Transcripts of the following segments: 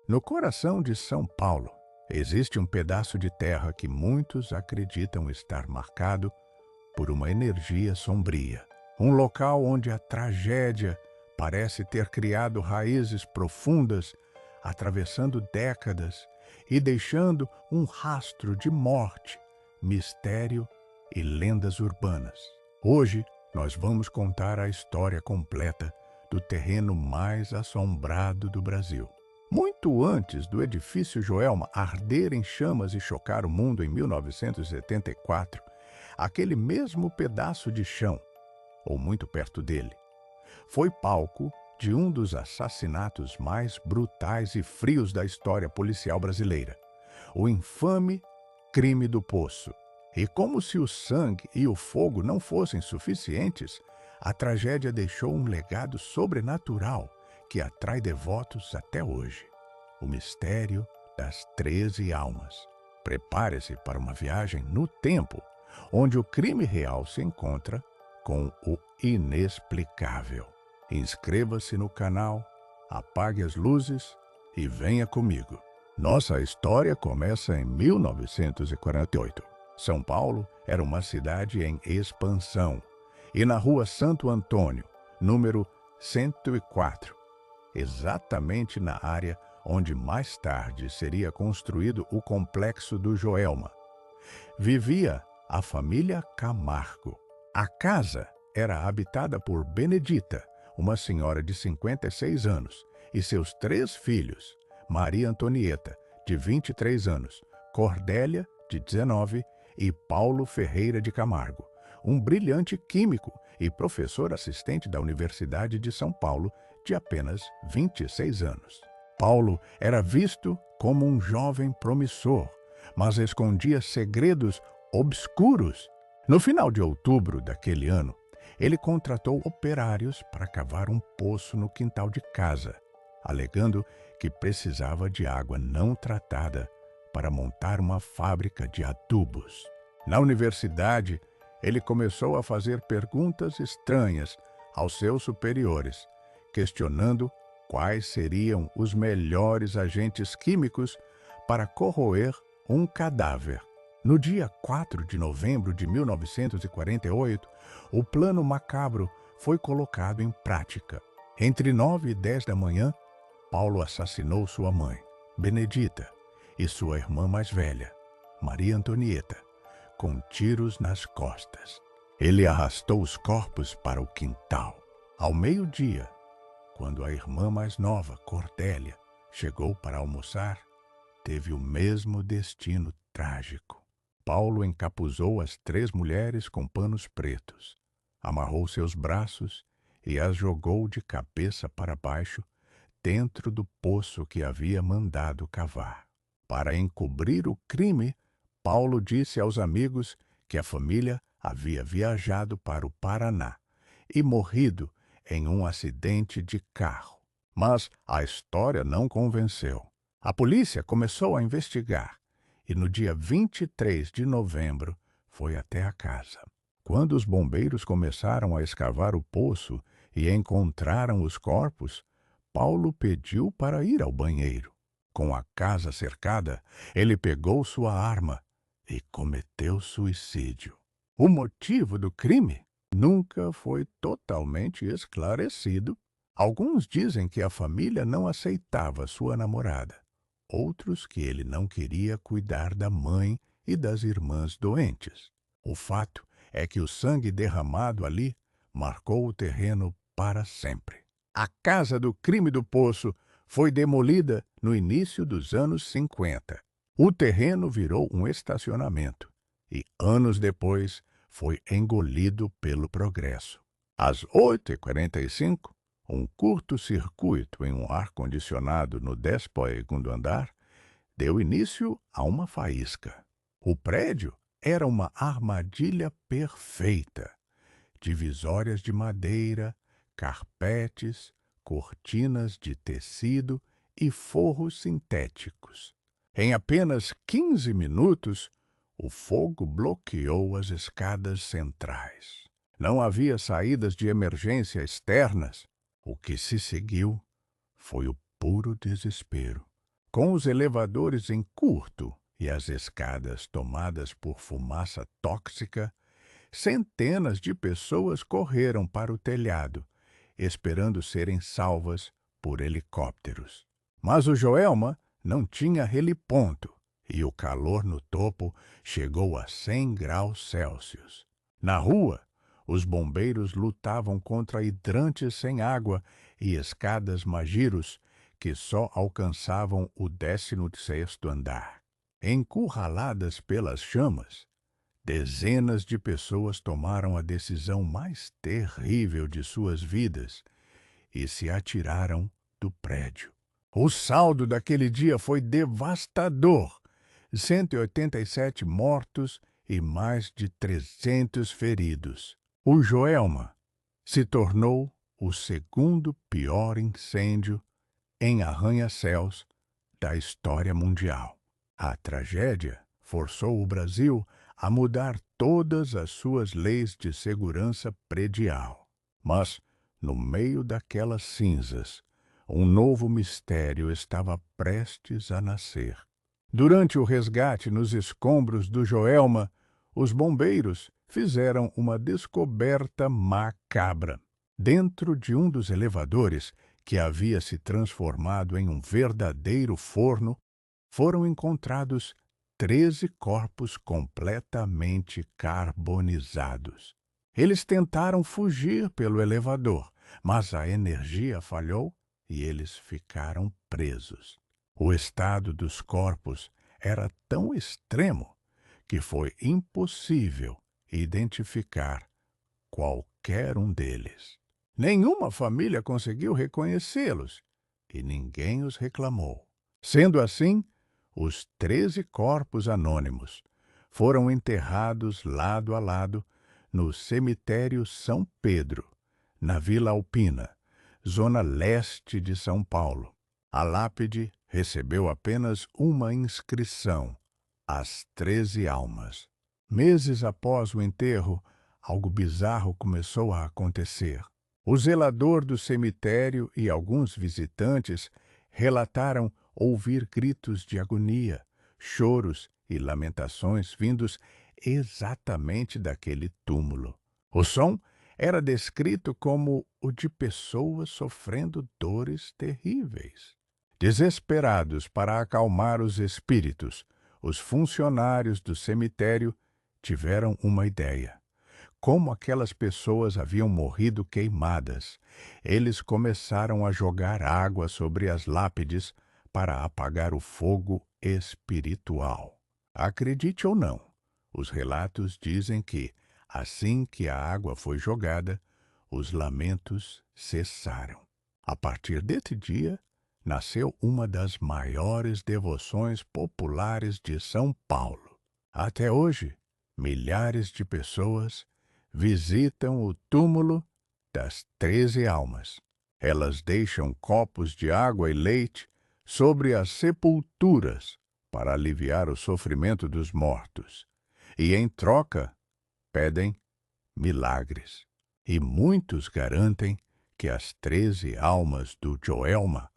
No coração de São Paulo, existe um pedaço de terra que muitos acreditam estar marcado por uma energia sombria. Um local onde a tragédia parece ter criado raízes profundas, atravessando décadas e deixando um rastro de morte, mistério e lendas urbanas. Hoje, nós vamos contar a história completa do terreno mais assombrado do Brasil. Muito antes do edifício Joelma arder em chamas e chocar o mundo em 1974, aquele mesmo pedaço de chão, ou muito perto dele, foi palco de um dos assassinatos mais brutais e frios da história policial brasileira, o infame Crime do Poço. E como se o sangue e o fogo não fossem suficientes, a tragédia deixou um legado sobrenatural que atrai devotos até hoje. O mistério das 13 almas. Prepare-se para uma viagem no tempo, onde o crime real se encontra com o inexplicável. Inscreva-se no canal, apague as luzes e venha comigo. Nossa história começa em 1948. São Paulo era uma cidade em expansão, e na rua Santo Antônio, número 104, exatamente na área onde mais tarde seria construído o complexo do Joelma, vivia a família Camargo. A casa era habitada por Benedita, uma senhora de 56 anos, e seus 3 filhos, Maria Antonieta, de 23 anos, Cordélia, de 19, e Paulo Ferreira de Camargo, um brilhante químico e professor assistente da Universidade de São Paulo, de apenas 26 anos. Paulo era visto como um jovem promissor, mas escondia segredos obscuros. No final de outubro daquele ano, ele contratou operários para cavar um poço no quintal de casa, alegando que precisava de água não tratada para montar uma fábrica de adubos. Na universidade, ele começou a fazer perguntas estranhas aos seus superiores, questionando quais seriam os melhores agentes químicos para corroer um cadáver. No dia 4 de novembro de 1948, o plano macabro foi colocado em prática. Entre 9 e 10 da manhã, Paulo assassinou sua mãe, Benedita, e sua irmã mais velha, Maria Antonieta, com tiros nas costas. Ele arrastou os corpos para o quintal. Ao meio-dia, quando a irmã mais nova, Cordélia, chegou para almoçar, teve o mesmo destino trágico. Paulo encapuzou as 3 mulheres com panos pretos, amarrou seus braços e as jogou de cabeça para baixo dentro do poço que havia mandado cavar. Para encobrir o crime, Paulo disse aos amigos que a família havia viajado para o Paraná e morrido em um acidente de carro. Mas a história não convenceu. A polícia começou a investigar e no dia 23 de novembro foi até a casa. Quando os bombeiros começaram a escavar o poço e encontraram os corpos, Paulo pediu para ir ao banheiro. Com a casa cercada, ele pegou sua arma e cometeu suicídio. O motivo do crime nunca foi totalmente esclarecido. Alguns dizem que a família não aceitava sua namorada, outros que ele não queria cuidar da mãe e das irmãs doentes. O fato é que o sangue derramado ali marcou o terreno para sempre. A casa do crime do poço foi demolida no início dos anos 50. O terreno virou um estacionamento e, anos depois, foi engolido pelo progresso. Às 8h45, um curto-circuito em um ar-condicionado no 12º andar deu início a uma faísca. O prédio era uma armadilha perfeita. Divisórias de madeira, carpetes, cortinas de tecido e forros sintéticos. Em apenas 15 minutos, o fogo bloqueou as escadas centrais. Não havia saídas de emergência externas. O que se seguiu foi o puro desespero. Com os elevadores em curto e as escadas tomadas por fumaça tóxica, centenas de pessoas correram para o telhado, esperando serem salvas por helicópteros. Mas o Joelma não tinha heliponto e o calor no topo chegou a 100 graus Celsius. Na rua, os bombeiros lutavam contra hidrantes sem água e escadas magiros que só alcançavam o 16º andar. Encurraladas pelas chamas, dezenas de pessoas tomaram a decisão mais terrível de suas vidas e se atiraram do prédio. O saldo daquele dia foi devastador: 187 mortos e mais de 300 feridos. O Joelma se tornou o segundo pior incêndio em arranha-céus da história mundial. A tragédia forçou o Brasil a mudar todas as suas leis de segurança predial. Mas, no meio daquelas cinzas, um novo mistério estava prestes a nascer. Durante o resgate nos escombros do Joelma, os bombeiros fizeram uma descoberta macabra. Dentro de um dos elevadores, que havia se transformado em um verdadeiro forno, foram encontrados 13 corpos completamente carbonizados. Eles tentaram fugir pelo elevador, mas a energia falhou e eles ficaram presos. O estado dos corpos era tão extremo que foi impossível identificar qualquer um deles. Nenhuma família conseguiu reconhecê-los e ninguém os reclamou. Sendo assim, os 13 corpos anônimos foram enterrados lado a lado no cemitério São Pedro, na Vila Alpina, zona leste de São Paulo. A lápide recebeu apenas uma inscrição: As 13 Almas. Meses após o enterro, algo bizarro começou a acontecer. O zelador do cemitério e alguns visitantes relataram ouvir gritos de agonia, choros e lamentações vindos exatamente daquele túmulo. O som era descrito como o de pessoas sofrendo dores terríveis. Desesperados para acalmar os espíritos, os funcionários do cemitério tiveram uma ideia. Como aquelas pessoas haviam morrido queimadas, eles começaram a jogar água sobre as lápides para apagar o fogo espiritual. Acredite ou não, os relatos dizem que, assim que a água foi jogada, os lamentos cessaram. A partir desse dia, nasceu uma das maiores devoções populares de São Paulo. Até hoje, milhares de pessoas visitam o túmulo das 13 almas. Elas deixam copos de água e leite sobre as sepulturas para aliviar o sofrimento dos mortos. E, em troca, pedem milagres. E muitos garantem que as 13 almas do Joelma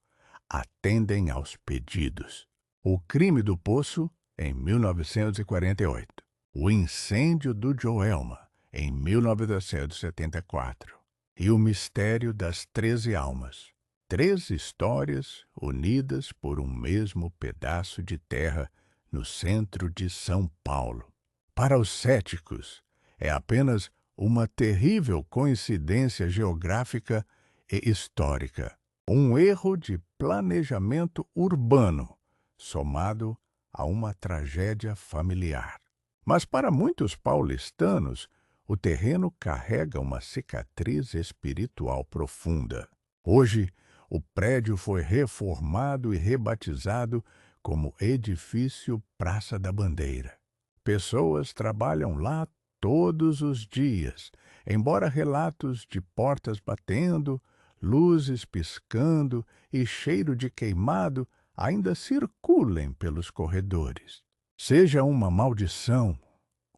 atendem aos pedidos. O crime do poço, em 1948. O incêndio do Joelma, em 1974. E o mistério das 13 almas. 13 histórias unidas por um mesmo pedaço de terra no centro de São Paulo. Para os céticos, é apenas uma terrível coincidência geográfica e histórica. Um erro de planejamento urbano, somado a uma tragédia familiar. Mas para muitos paulistanos, o terreno carrega uma cicatriz espiritual profunda. Hoje, o prédio foi reformado e rebatizado como Edifício Praça da Bandeira. Pessoas trabalham lá todos os dias, embora relatos de portas batendo, luzes piscando e cheiro de queimado ainda circulem pelos corredores. Seja uma maldição,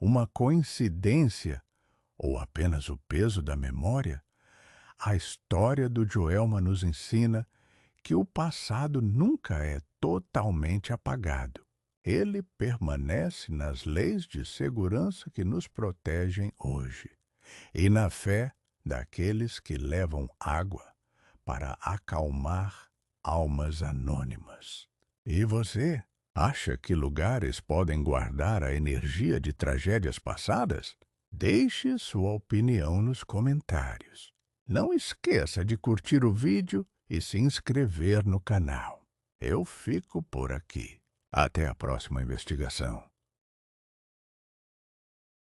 uma coincidência ou apenas o peso da memória, a história do Joelma nos ensina que o passado nunca é totalmente apagado. Ele permanece nas leis de segurança que nos protegem hoje e na fé daqueles que levam água para acalmar almas anônimas. E você? Acha que lugares podem guardar a energia de tragédias passadas? Deixe sua opinião nos comentários. Não esqueça de curtir o vídeo e se inscrever no canal. Eu fico por aqui. Até a próxima investigação.